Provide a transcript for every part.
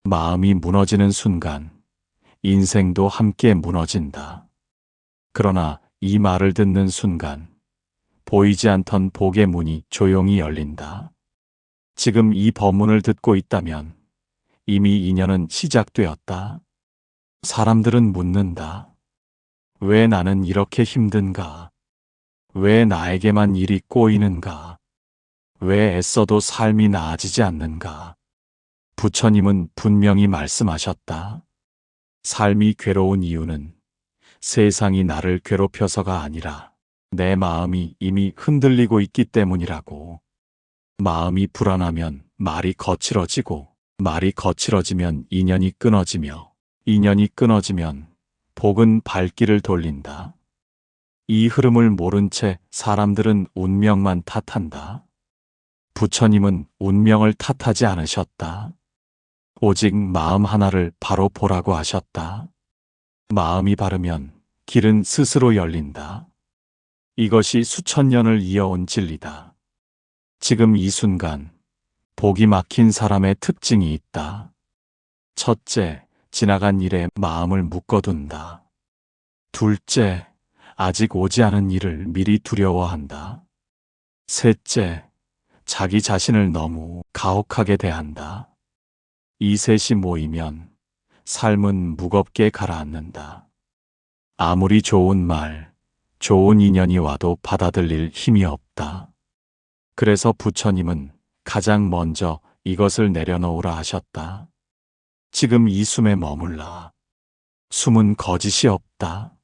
마음이 무너지는 순간 인생도 함께 무너진다. 그러나 이 말을 듣는 순간 보이지 않던 복의 문이 조용히 열린다. 지금 이 법문을 듣고 있다면 이미 인연은 시작되었다. 사람들은 묻는다. 왜 나는 이렇게 힘든가? 왜 나에게만 일이 꼬이는가? 왜 애써도 삶이 나아지지 않는가? 부처님은 분명히 말씀하셨다. 삶이 괴로운 이유는 세상이 나를 괴롭혀서가 아니라 내 마음이 이미 흔들리고 있기 때문이라고. 마음이 불안하면 말이 거칠어지고, 말이 거칠어지면 인연이 끊어지며, 인연이 끊어지면 복은 발길을 돌린다. 이 흐름을 모른 채 사람들은 운명만 탓한다. 부처님은 운명을 탓하지 않으셨다. 오직 마음 하나를 바로 보라고 하셨다. 마음이 바르면 길은 스스로 열린다. 이것이 수천 년을 이어온 진리다. 지금 이 순간 복이 막힌 사람의 특징이 있다. 첫째, 지나간 일에 마음을 묶어둔다. 둘째, 아직 오지 않은 일을 미리 두려워한다. 셋째, 자기 자신을 너무 가혹하게 대한다. 이 셋이 모이면 삶은 무겁게 가라앉는다. 아무리 좋은 말, 좋은 인연이 와도 받아들일 힘이 없다. 그래서 부처님은 가장 먼저 이것을 내려놓으라 하셨다. 지금 이 숨에 머물라. 숨은 거짓이 없다.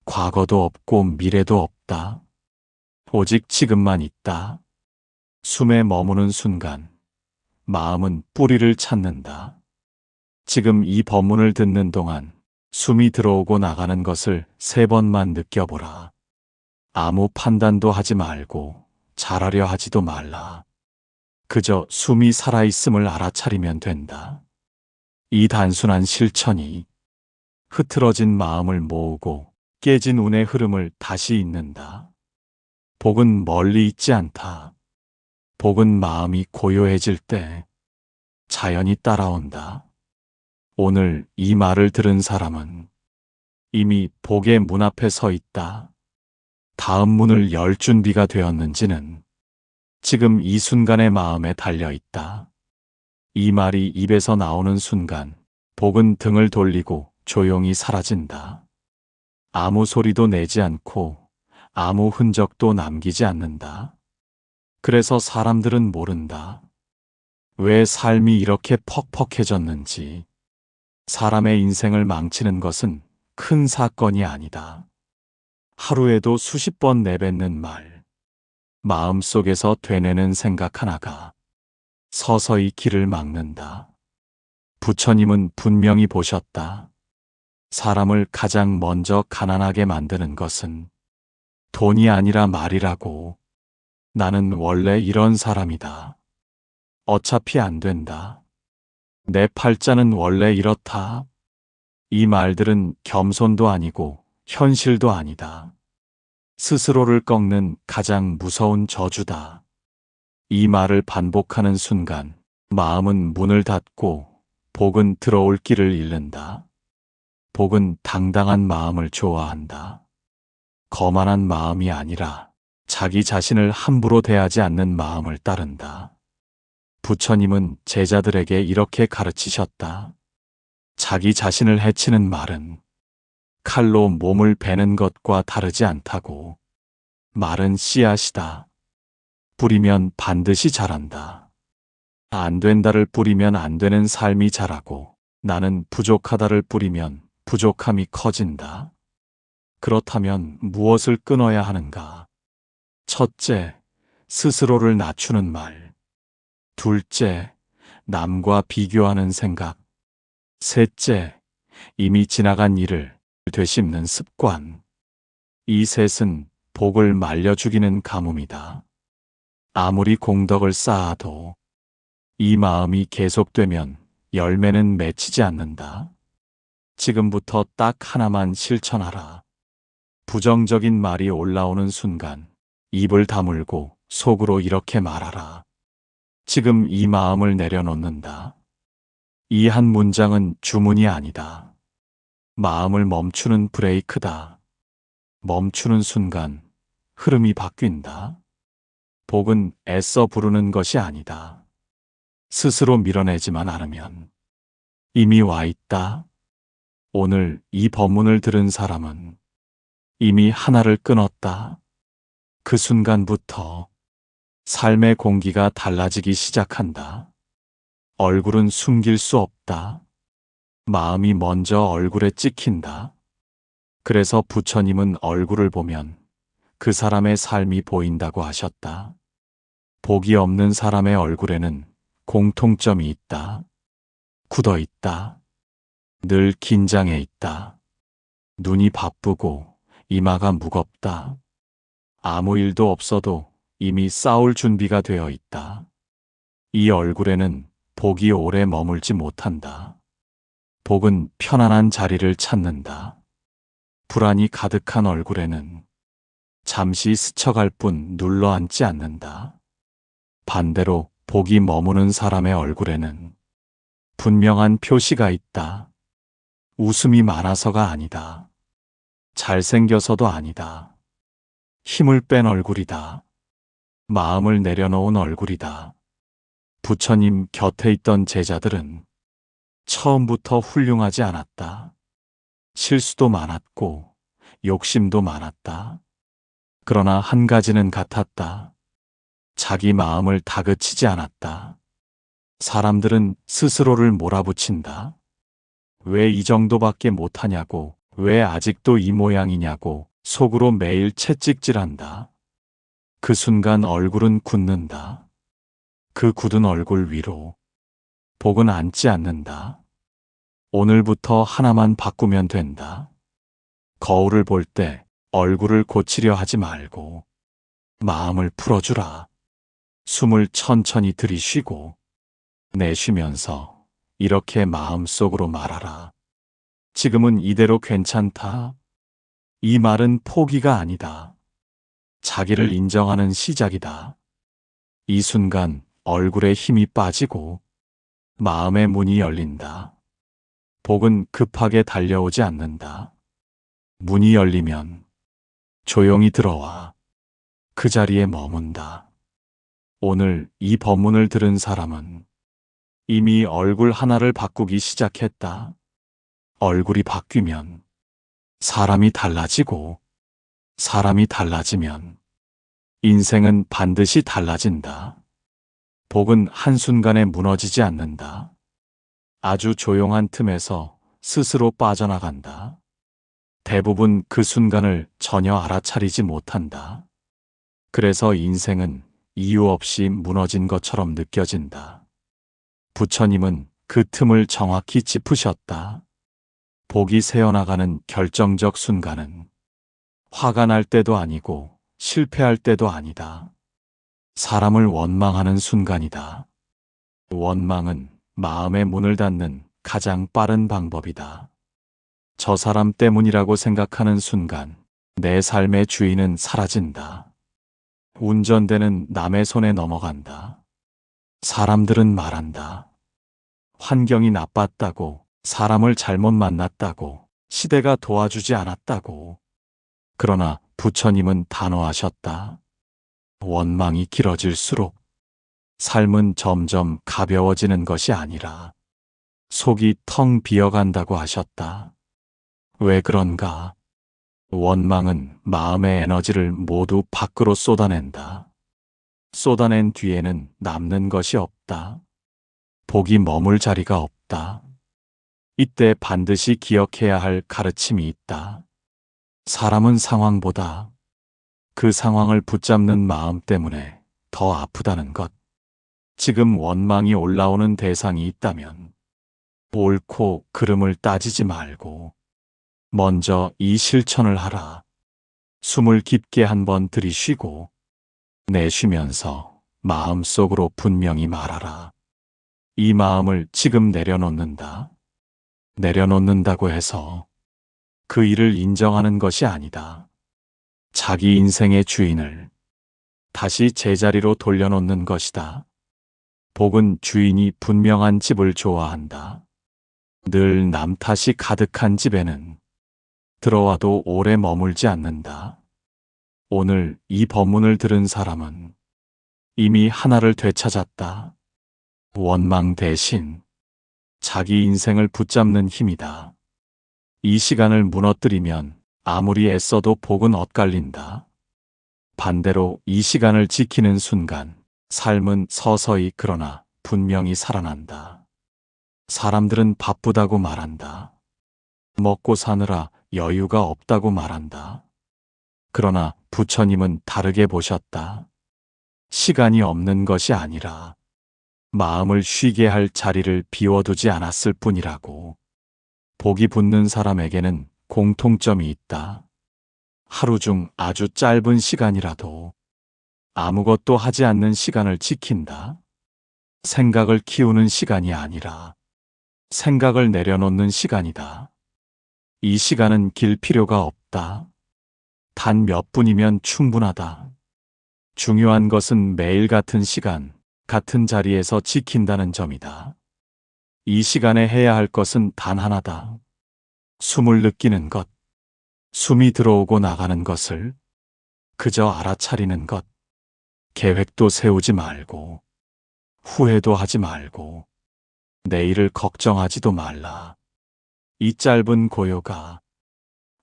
과거도 없고 미래도 없다. 오직 지금만 있다. 숨에 머무는 순간 마음은 뿌리를 찾는다. 지금 이 법문을 듣는 동안 숨이 들어오고 나가는 것을 3번만 느껴보라. 아무 판단도 하지 말고 잘하려 하지도 말라. 그저 숨이 살아있음을 알아차리면 된다. 이 단순한 실천이 흐트러진 마음을 모으고 깨진 운의 흐름을 다시 잇는다. 복은 멀리 있지 않다. 복은 마음이 고요해질 때 자연히 따라온다. 오늘 이 말을 들은 사람은 이미 복의 문 앞에 서 있다. 다음 문을 열 준비가 되었는지는 지금 이 순간의 마음에 달려 있다. 이 말이 입에서 나오는 순간 복은 등을 돌리고 조용히 사라진다. 아무 소리도 내지 않고 아무 흔적도 남기지 않는다. 그래서 사람들은 모른다. 왜 삶이 이렇게 퍽퍽해졌는지. 사람의 인생을 망치는 것은 큰 사건이 아니다. 하루에도 수십 번 내뱉는 말, 마음속에서 되뇌는 생각 하나가 서서히 길을 막는다. 부처님은 분명히 보셨다. 사람을 가장 먼저 가난하게 만드는 것은 돈이 아니라 말이라고. 나는 원래 이런 사람이다. 어차피 안 된다. 내 팔자는 원래 이렇다. 이 말들은 겸손도 아니고 현실도 아니다. 스스로를 꺾는 가장 무서운 저주다. 이 말을 반복하는 순간 마음은 문을 닫고 복은 들어올 길을 잃는다. 복은 당당한 마음을 좋아한다. 거만한 마음이 아니라 자기 자신을 함부로 대하지 않는 마음을 따른다. 부처님은 제자들에게 이렇게 가르치셨다. 자기 자신을 해치는 말은 칼로 몸을 베는 것과 다르지 않다고. 말은 씨앗이다. 뿌리면 반드시 자란다. 안 된다를 뿌리면 안 되는 삶이 자라고, 나는 부족하다를 뿌리면 부족함이 커진다. 그렇다면 무엇을 끊어야 하는가? 첫째, 스스로를 낮추는 말. 둘째, 남과 비교하는 생각. 셋째, 이미 지나간 일을 되씹는 습관. 이 셋은 복을 말려 죽이는 가뭄이다. 아무리 공덕을 쌓아도 이 마음이 계속되면 열매는 맺히지 않는다. 지금부터 딱 하나만 실천하라. 부정적인 말이 올라오는 순간 입을 다물고 속으로 이렇게 말하라. 지금 이 마음을 내려놓는다. 이 한 문장은 주문이 아니다. 마음을 멈추는 브레이크다. 멈추는 순간 흐름이 바뀐다. 복은 애써 부르는 것이 아니다. 스스로 밀어내지만 않으면 이미 와 있다. 오늘 이 법문을 들은 사람은 이미 하나를 끊었다. 그 순간부터 삶의 공기가 달라지기 시작한다. 얼굴은 숨길 수 없다. 마음이 먼저 얼굴에 찍힌다. 그래서 부처님은 얼굴을 보면 그 사람의 삶이 보인다고 하셨다. 복이 없는 사람의 얼굴에는 공통점이 있다. 굳어 있다. 늘 긴장해 있다. 눈이 바쁘고 이마가 무겁다. 아무 일도 없어도 이미 싸울 준비가 되어 있다. 이 얼굴에는 복이 오래 머물지 못한다. 복은 편안한 자리를 찾는다. 불안이 가득한 얼굴에는 잠시 스쳐갈 뿐 눌러앉지 않는다. 반대로 복이 머무는 사람의 얼굴에는 분명한 표시가 있다. 웃음이 많아서가 아니다. 잘생겨서도 아니다. 힘을 뺀 얼굴이다. 마음을 내려놓은 얼굴이다. 부처님 곁에 있던 제자들은 처음부터 훌륭하지 않았다. 실수도 많았고 욕심도 많았다. 그러나 한 가지는 같았다. 자기 마음을 다그치지 않았다. 사람들은 스스로를 몰아붙인다. 왜 이 정도밖에 못하냐고, 왜 아직도 이 모양이냐고 속으로 매일 채찍질한다. 그 순간 얼굴은 굳는다. 그 굳은 얼굴 위로 복은 앉지 않는다. 오늘부터 하나만 바꾸면 된다. 거울을 볼 때 얼굴을 고치려 하지 말고 마음을 풀어주라. 숨을 천천히 들이쉬고 내쉬면서 이렇게 마음속으로 말하라. 지금은 이대로 괜찮다. 이 말은 포기가 아니다. 자기를 인정하는 시작이다. 이 순간 얼굴에 힘이 빠지고 마음의 문이 열린다. 복은 급하게 달려오지 않는다. 문이 열리면 조용히 들어와 그 자리에 머문다. 오늘 이 법문을 들은 사람은 이미 얼굴 하나를 바꾸기 시작했다. 얼굴이 바뀌면 사람이 달라지고 사람이 달라지면 인생은 반드시 달라진다. 복은 한순간에 무너지지 않는다. 아주 조용한 틈에서 스스로 빠져나간다. 대부분 그 순간을 전혀 알아차리지 못한다. 그래서 인생은 이유 없이 무너진 것처럼 느껴진다. 부처님은 그 틈을 정확히 짚으셨다. 복이 새어나가는 결정적 순간은 화가 날 때도 아니고 실패할 때도 아니다. 사람을 원망하는 순간이다. 원망은 마음의 문을 닫는 가장 빠른 방법이다. 저 사람 때문이라고 생각하는 순간 내 삶의 주인은 사라진다. 운전대는 남의 손에 넘어간다. 사람들은 말한다. 환경이 나빴다고, 사람을 잘못 만났다고, 시대가 도와주지 않았다고. 그러나 부처님은 단호하셨다. 원망이 길어질수록 삶은 점점 가벼워지는 것이 아니라 속이 텅 비어간다고 하셨다. 왜 그런가? 원망은 마음의 에너지를 모두 밖으로 쏟아낸다. 쏟아낸 뒤에는 남는 것이 없다. 복이 머물 자리가 없다. 이때 반드시 기억해야 할 가르침이 있다. 사람은 상황보다 그 상황을 붙잡는 마음 때문에 더 아프다는 것. 지금 원망이 올라오는 대상이 있다면 옳고 그름을 따지지 말고 먼저 이 실천을 하라. 숨을 깊게 한번 들이쉬고 내쉬면서 마음속으로 분명히 말하라. 이 마음을 지금 내려놓는다. 내려놓는다고 해서 그 일을 인정하는 것이 아니다. 자기 인생의 주인을 다시 제자리로 돌려놓는 것이다. 복은 주인이 분명한 집을 좋아한다. 늘 남 탓이 가득한 집에는 들어와도 오래 머물지 않는다. 오늘 이 법문을 들은 사람은 이미 하나를 되찾았다. 원망 대신 자기 인생을 붙잡는 힘이다. 이 시간을 무너뜨리면 아무리 애써도 복은 엇갈린다. 반대로 이 시간을 지키는 순간 삶은 서서히 그러나 분명히 살아난다. 사람들은 바쁘다고 말한다. 먹고 사느라 여유가 없다고 말한다. 그러나 부처님은 다르게 보셨다. 시간이 없는 것이 아니라 마음을 쉬게 할 자리를 비워두지 않았을 뿐이라고. 복이 붙는 사람에게는 공통점이 있다. 하루 중 아주 짧은 시간이라도 아무것도 하지 않는 시간을 지킨다. 생각을 키우는 시간이 아니라 생각을 내려놓는 시간이다. 이 시간은 길 필요가 없다. 단 몇 분이면 충분하다. 중요한 것은 매일 같은 시간, 같은 자리에서 지킨다는 점이다. 이 시간에 해야 할 것은 단 하나다. 숨을 느끼는 것, 숨이 들어오고 나가는 것을 그저 알아차리는 것. 계획도 세우지 말고, 후회도 하지 말고, 내일을 걱정하지도 말라. 이 짧은 고요가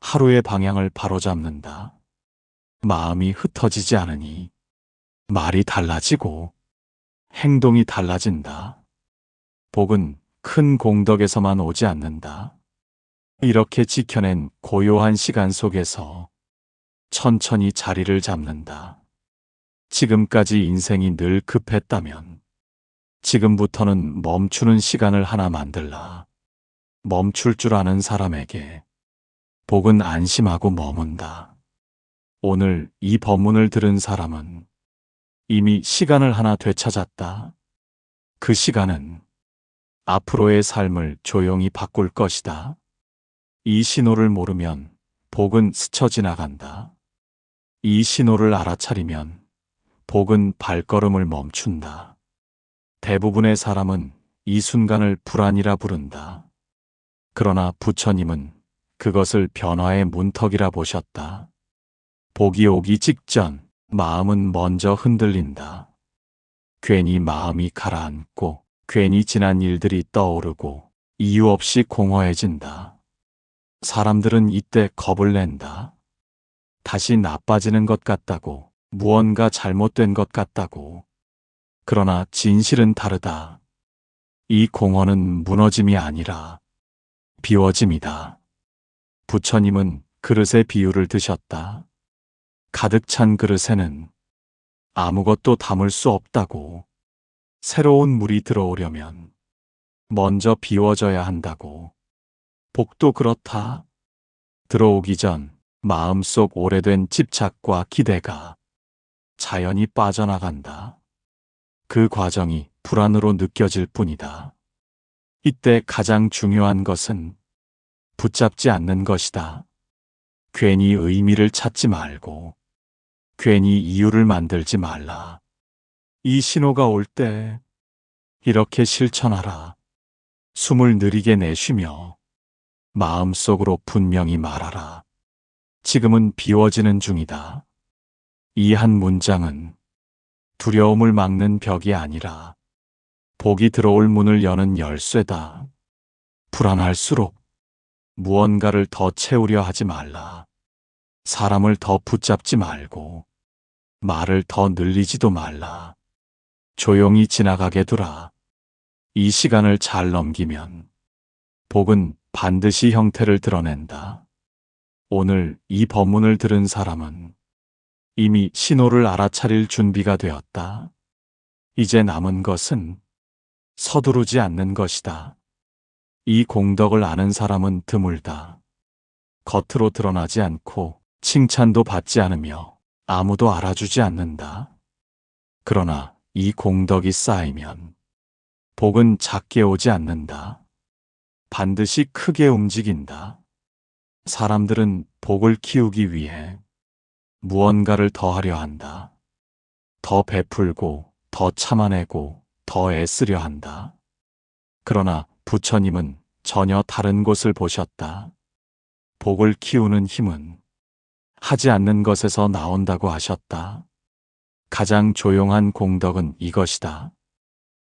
하루의 방향을 바로잡는다. 마음이 흩어지지 않으니 말이 달라지고 행동이 달라진다. 복은 큰 공덕에서만 오지 않는다. 이렇게 지켜낸 고요한 시간 속에서 천천히 자리를 잡는다. 지금까지 인생이 늘 급했다면 지금부터는 멈추는 시간을 하나 만들라. 멈출 줄 아는 사람에게 복은 안심하고 머문다. 오늘 이 법문을 들은 사람은 이미 시간을 하나 되찾았다. 그 시간은 앞으로의 삶을 조용히 바꿀 것이다. 이 신호를 모르면 복은 스쳐 지나간다. 이 신호를 알아차리면 복은 발걸음을 멈춘다. 대부분의 사람은 이 순간을 불안이라 부른다. 그러나 부처님은 그것을 변화의 문턱이라 보셨다. 복이 오기 직전 마음은 먼저 흔들린다. 괜히 마음이 가라앉고 괜히 지난 일들이 떠오르고 이유 없이 공허해진다. 사람들은 이때 겁을 낸다. 다시 나빠지는 것 같다고, 무언가 잘못된 것 같다고. 그러나 진실은 다르다. 이 공허는 무너짐이 아니라 비워짐이다. 부처님은 그릇의 비유를 드셨다. 가득 찬 그릇에는 아무것도 담을 수 없다고. 새로운 물이 들어오려면 먼저 비워져야 한다고. 복도 그렇다. 들어오기 전 마음속 오래된 집착과 기대가 자연히 빠져나간다. 그 과정이 불안으로 느껴질 뿐이다. 이때 가장 중요한 것은 붙잡지 않는 것이다. 괜히 의미를 찾지 말고 괜히 이유를 만들지 말라. 이 신호가 올 때 이렇게 실천하라. 숨을 느리게 내쉬며 마음속으로 분명히 말하라. 지금은 비워지는 중이다. 이 한 문장은 두려움을 막는 벽이 아니라 복이 들어올 문을 여는 열쇠다. 불안할수록 무언가를 더 채우려 하지 말라. 사람을 더 붙잡지 말고 말을 더 늘리지도 말라. 조용히 지나가게 두라. 이 시간을 잘 넘기면 복은 반드시 형태를 드러낸다. 오늘 이 법문을 들은 사람은 이미 신호를 알아차릴 준비가 되었다. 이제 남은 것은 서두르지 않는 것이다. 이 공덕을 아는 사람은 드물다. 겉으로 드러나지 않고 칭찬도 받지 않으며 아무도 알아주지 않는다. 그러나 이 공덕이 쌓이면 복은 작게 오지 않는다. 반드시 크게 움직인다. 사람들은 복을 키우기 위해 무언가를 더 하려 한다. 더 베풀고, 더 참아내고, 더 애쓰려 한다. 그러나 부처님은 전혀 다른 곳을 보셨다. 복을 키우는 힘은 하지 않는 것에서 나온다고 하셨다. 가장 조용한 공덕은 이것이다.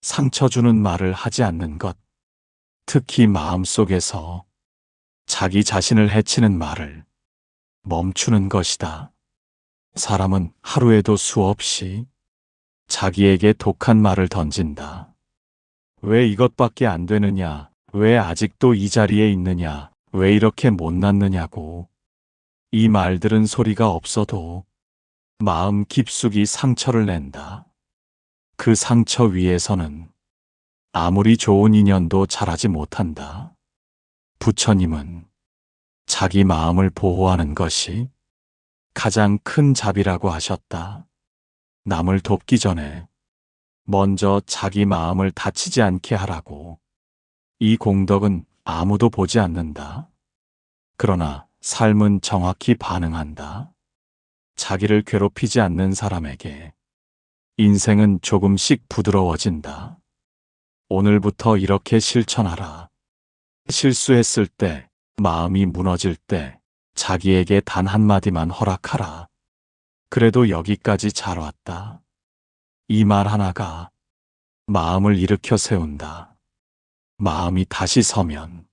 상처 주는 말을 하지 않는 것, 특히 마음속에서 자기 자신을 해치는 말을 멈추는 것이다. 사람은 하루에도 수없이 자기에게 독한 말을 던진다. 왜 이것밖에 안 되느냐? 왜 아직도 이 자리에 있느냐? 왜 이렇게 못났느냐고. 이 말들은 소리가 없어도 마음 깊숙이 상처를 낸다. 그 상처 위에서는 아무리 좋은 인연도 자라지 못한다. 부처님은 자기 마음을 보호하는 것이 가장 큰 자비라고 하셨다. 남을 돕기 전에 먼저 자기 마음을 다치지 않게 하라고. 이 공덕은 아무도 보지 않는다. 그러나 삶은 정확히 반응한다. 자기를 괴롭히지 않는 사람에게 인생은 조금씩 부드러워진다. 오늘부터 이렇게 실천하라. 실수했을 때, 마음이 무너질 때 자기에게 단 한마디만 허락하라. 그래도 여기까지 잘 왔다. 이 말 하나가 마음을 일으켜 세운다. 마음이 다시 서면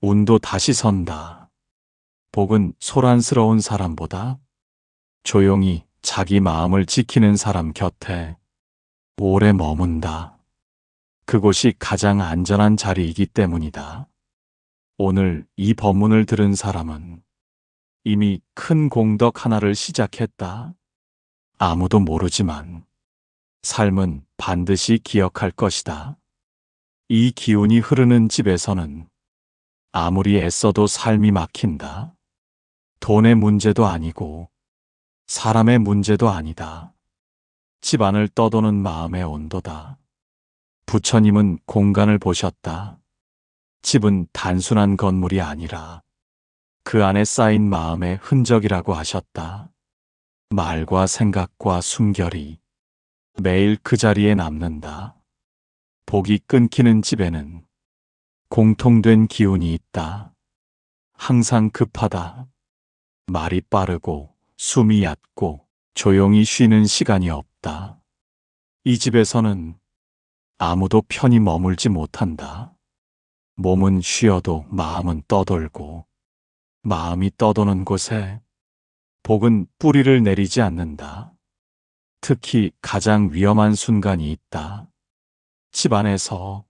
운도 다시 선다. 복은 소란스러운 사람보다 조용히 자기 마음을 지키는 사람 곁에 오래 머문다. 그곳이 가장 안전한 자리이기 때문이다. 오늘 이 법문을 들은 사람은 이미 큰 공덕 하나를 시작했다. 아무도 모르지만 삶은 반드시 기억할 것이다. 이 기운이 흐르는 집에서는 아무리 애써도 삶이 막힌다. 돈의 문제도 아니고 사람의 문제도 아니다. 집안을 떠도는 마음의 온도다. 부처님은 공간을 보셨다. 집은 단순한 건물이 아니라 그 안에 쌓인 마음의 흔적이라고 하셨다. 말과 생각과 숨결이 매일 그 자리에 남는다. 복이 끊기는 집에는 공통된 기운이 있다. 항상 급하다. 말이 빠르고 숨이 얕고 조용히 쉬는 시간이 없다. 이 집에서는 아무도 편히 머물지 못한다. 몸은 쉬어도 마음은 떠돌고 마음이 떠도는 곳에 복은 뿌리를 내리지 않는다. 특히 가장 위험한 순간이 있다. 집안에서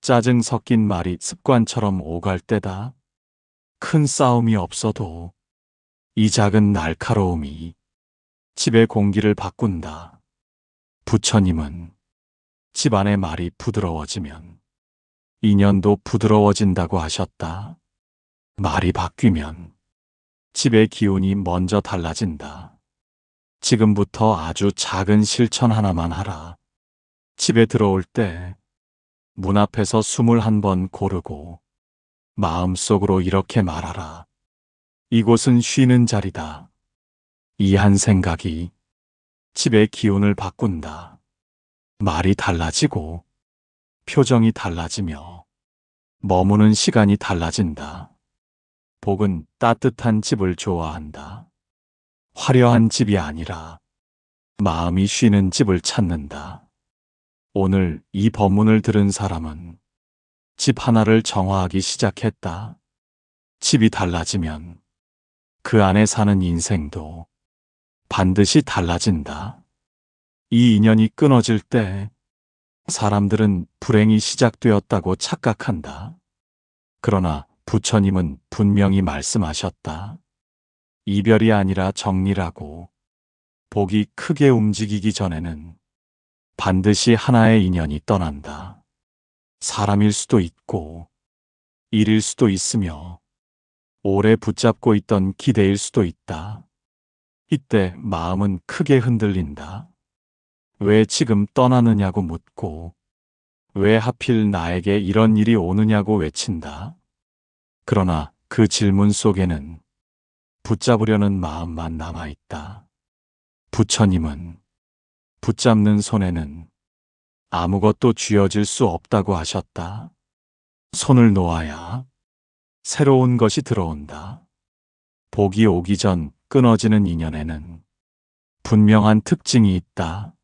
짜증 섞인 말이 습관처럼 오갈 때다. 큰 싸움이 없어도 이 작은 날카로움이 집의 공기를 바꾼다. 부처님은 집안의 말이 부드러워지면 인연도 부드러워진다고 하셨다. 말이 바뀌면 집의 기운이 먼저 달라진다. 지금부터 아주 작은 실천 하나만 하라. 집에 들어올 때 문 앞에서 숨을 한 번 고르고 마음속으로 이렇게 말하라. 이곳은 쉬는 자리다. 이 한 생각이 집의 기운을 바꾼다. 말이 달라지고 표정이 달라지며 머무는 시간이 달라진다. 복은 따뜻한 집을 좋아한다. 화려한 집이 아니라 마음이 쉬는 집을 찾는다. 오늘 이 법문을 들은 사람은 집 하나를 정화하기 시작했다. 집이 달라지면 그 안에 사는 인생도 반드시 달라진다. 이 인연이 끊어질 때 사람들은 불행이 시작되었다고 착각한다. 그러나 부처님은 분명히 말씀하셨다. 이별이 아니라 정리라고. 복이 크게 움직이기 전에는 반드시 하나의 인연이 떠난다. 사람일 수도 있고 일일 수도 있으며 오래 붙잡고 있던 기대일 수도 있다. 이때 마음은 크게 흔들린다. 왜 지금 떠나느냐고 묻고 왜 하필 나에게 이런 일이 오느냐고 외친다. 그러나 그 질문 속에는 붙잡으려는 마음만 남아있다. 부처님은 붙잡는 손에는 아무것도 쥐어질 수 없다고 하셨다. 손을 놓아야 새로운 것이 들어온다. 복이 오기 전 끊어지는 인연에는 분명한 특징이 있다.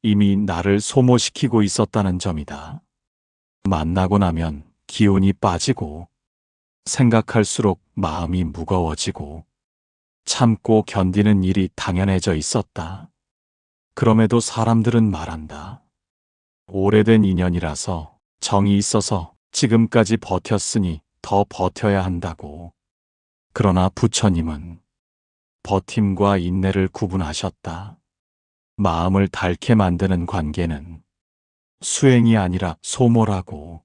이미 나를 소모시키고 있었다는 점이다. 만나고 나면 기운이 빠지고 생각할수록 마음이 무거워지고 참고 견디는 일이 당연해져 있었다. 그럼에도 사람들은 말한다. 오래된 인연이라서 정이 있어서 지금까지 버텼으니 더 버텨야 한다고. 그러나 부처님은 버팀과 인내를 구분하셨다. 마음을 닳게 만드는 관계는 수행이 아니라 소모라고.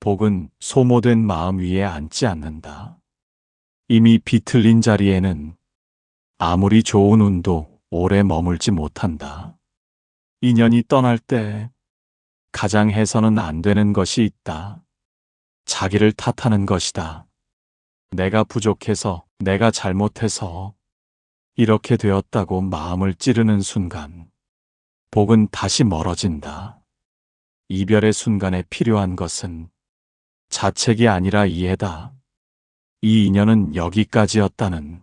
복은 소모된 마음 위에 앉지 않는다. 이미 비틀린 자리에는 아무리 좋은 운도 오래 머물지 못한다. 인연이 떠날 때 가장 해서는 안 되는 것이 있다. 자기를 탓하는 것이다. 내가 부족해서, 내가 잘못해서 이렇게 되었다고 마음을 찌르는 순간 복은 다시 멀어진다. 이별의 순간에 필요한 것은 자책이 아니라 이해다. 이 인연은 여기까지였다는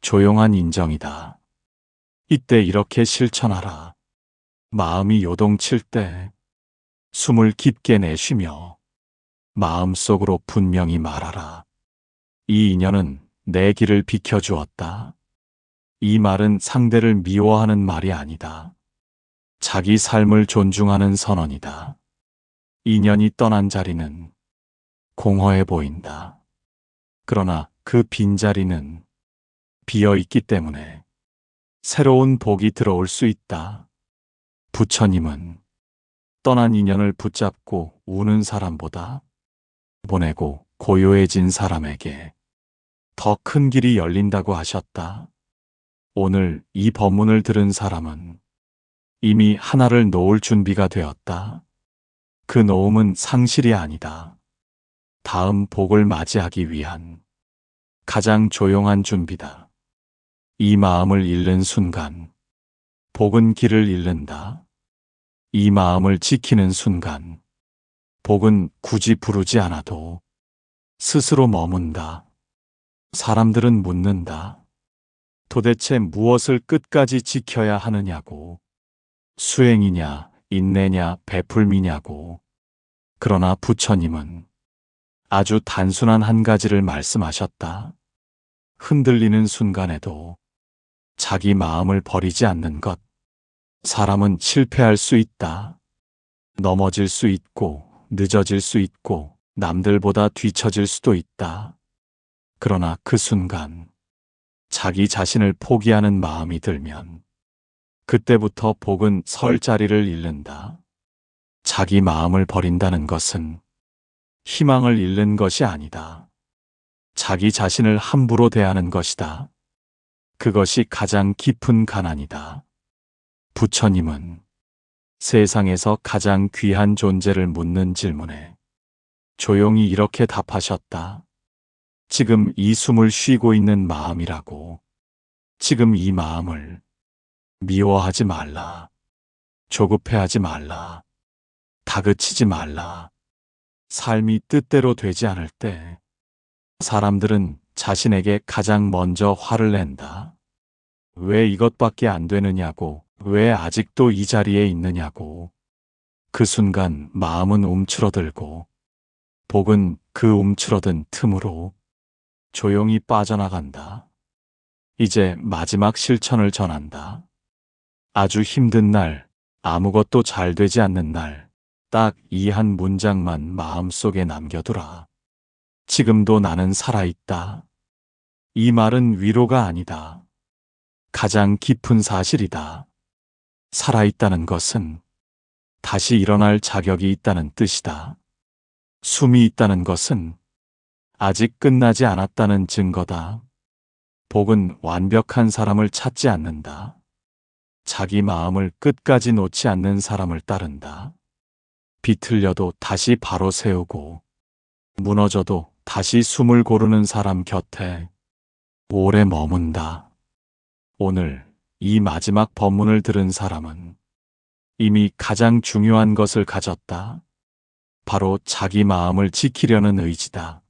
조용한 인정이다. 이때 이렇게 실천하라. 마음이 요동칠 때 숨을 깊게 내쉬며 마음속으로 분명히 말하라. 이 인연은 내 길을 비켜주었다. 이 말은 상대를 미워하는 말이 아니다. 자기 삶을 존중하는 선언이다. 인연이 떠난 자리는 공허해 보인다. 그러나 그 빈자리는 비어 있기 때문에 새로운 복이 들어올 수 있다. 부처님은 떠난 인연을 붙잡고 우는 사람보다 보내고 고요해진 사람에게 더 큰 길이 열린다고 하셨다. 오늘 이 법문을 들은 사람은 이미 하나를 놓을 준비가 되었다. 그 놓음은 상실이 아니다. 다음 복을 맞이하기 위한 가장 조용한 준비다. 이 마음을 잃는 순간 복은 길을 잃는다. 이 마음을 지키는 순간 복은 굳이 부르지 않아도 스스로 머문다. 사람들은 묻는다. 도대체 무엇을 끝까지 지켜야 하느냐고. 수행이냐, 인내냐, 베풀미냐고. 그러나 부처님은 아주 단순한 한 가지를 말씀하셨다. 흔들리는 순간에도 자기 마음을 버리지 않는 것. 사람은 실패할 수 있다. 넘어질 수 있고, 늦어질 수 있고, 남들보다 뒤처질 수도 있다. 그러나 그 순간 자기 자신을 포기하는 마음이 들면 그때부터 복은 설 자리를 잃는다. 자기 마음을 버린다는 것은 희망을 잃는 것이 아니다. 자기 자신을 함부로 대하는 것이다. 그것이 가장 깊은 가난이다. 부처님은 세상에서 가장 귀한 존재를 묻는 질문에 조용히 이렇게 답하셨다. 지금 이 숨을 쉬고 있는 마음이라고. 지금 이 마음을 미워하지 말라. 조급해하지 말라. 다그치지 말라. 삶이 뜻대로 되지 않을 때 사람들은 자신에게 가장 먼저 화를 낸다. 왜 이것밖에 안 되느냐고, 왜 아직도 이 자리에 있느냐고. 그 순간 마음은 움츠러들고 복은 그 움츠러든 틈으로 조용히 빠져나간다. 이제 마지막 실천을 전한다. 아주 힘든 날, 아무것도 잘 되지 않는 날, 딱 이 한 문장만 마음속에 남겨두라. 지금도 나는 살아있다. 이 말은 위로가 아니다. 가장 깊은 사실이다. 살아있다는 것은 다시 일어날 자격이 있다는 뜻이다. 숨이 있다는 것은 아직 끝나지 않았다는 증거다. 복은 완벽한 사람을 찾지 않는다. 자기 마음을 끝까지 놓지 않는 사람을 따른다. 비틀려도 다시 바로 세우고 무너져도 다시 숨을 고르는 사람 곁에 오래 머문다. 오늘 이 마지막 법문을 들은 사람은 이미 가장 중요한 것을 가졌다. 바로 자기 마음을 지키려는 의지다.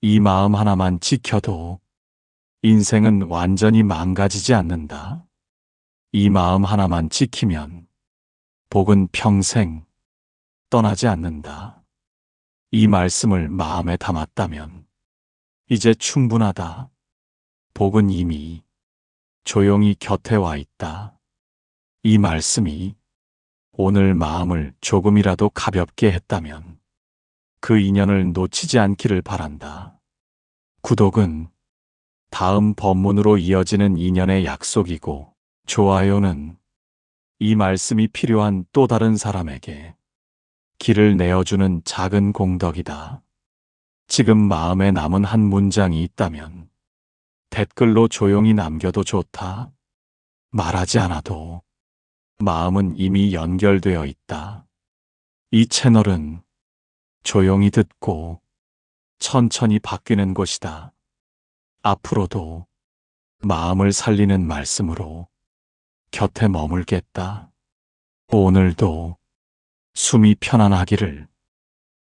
이 마음 하나만 지켜도 인생은 완전히 망가지지 않는다. 이 마음 하나만 지키면 복은 평생 떠나지 않는다. 이 말씀을 마음에 담았다면 이제 충분하다. 복은 이미 조용히 곁에 와 있다. 이 말씀이 오늘 마음을 조금이라도 가볍게 했다면 그 인연을 놓치지 않기를 바란다. 구독은 다음 법문으로 이어지는 인연의 약속이고, 좋아요는 이 말씀이 필요한 또 다른 사람에게 길을 내어주는 작은 공덕이다. 지금 마음에 남은 한 문장이 있다면 댓글로 조용히 남겨도 좋다. 말하지 않아도 마음은 이미 연결되어 있다. 이 채널은 조용히 듣고 천천히 바뀌는 곳이다. 앞으로도 마음을 살리는 말씀으로 곁에 머물겠다. 오늘도 숨이 편안하기를.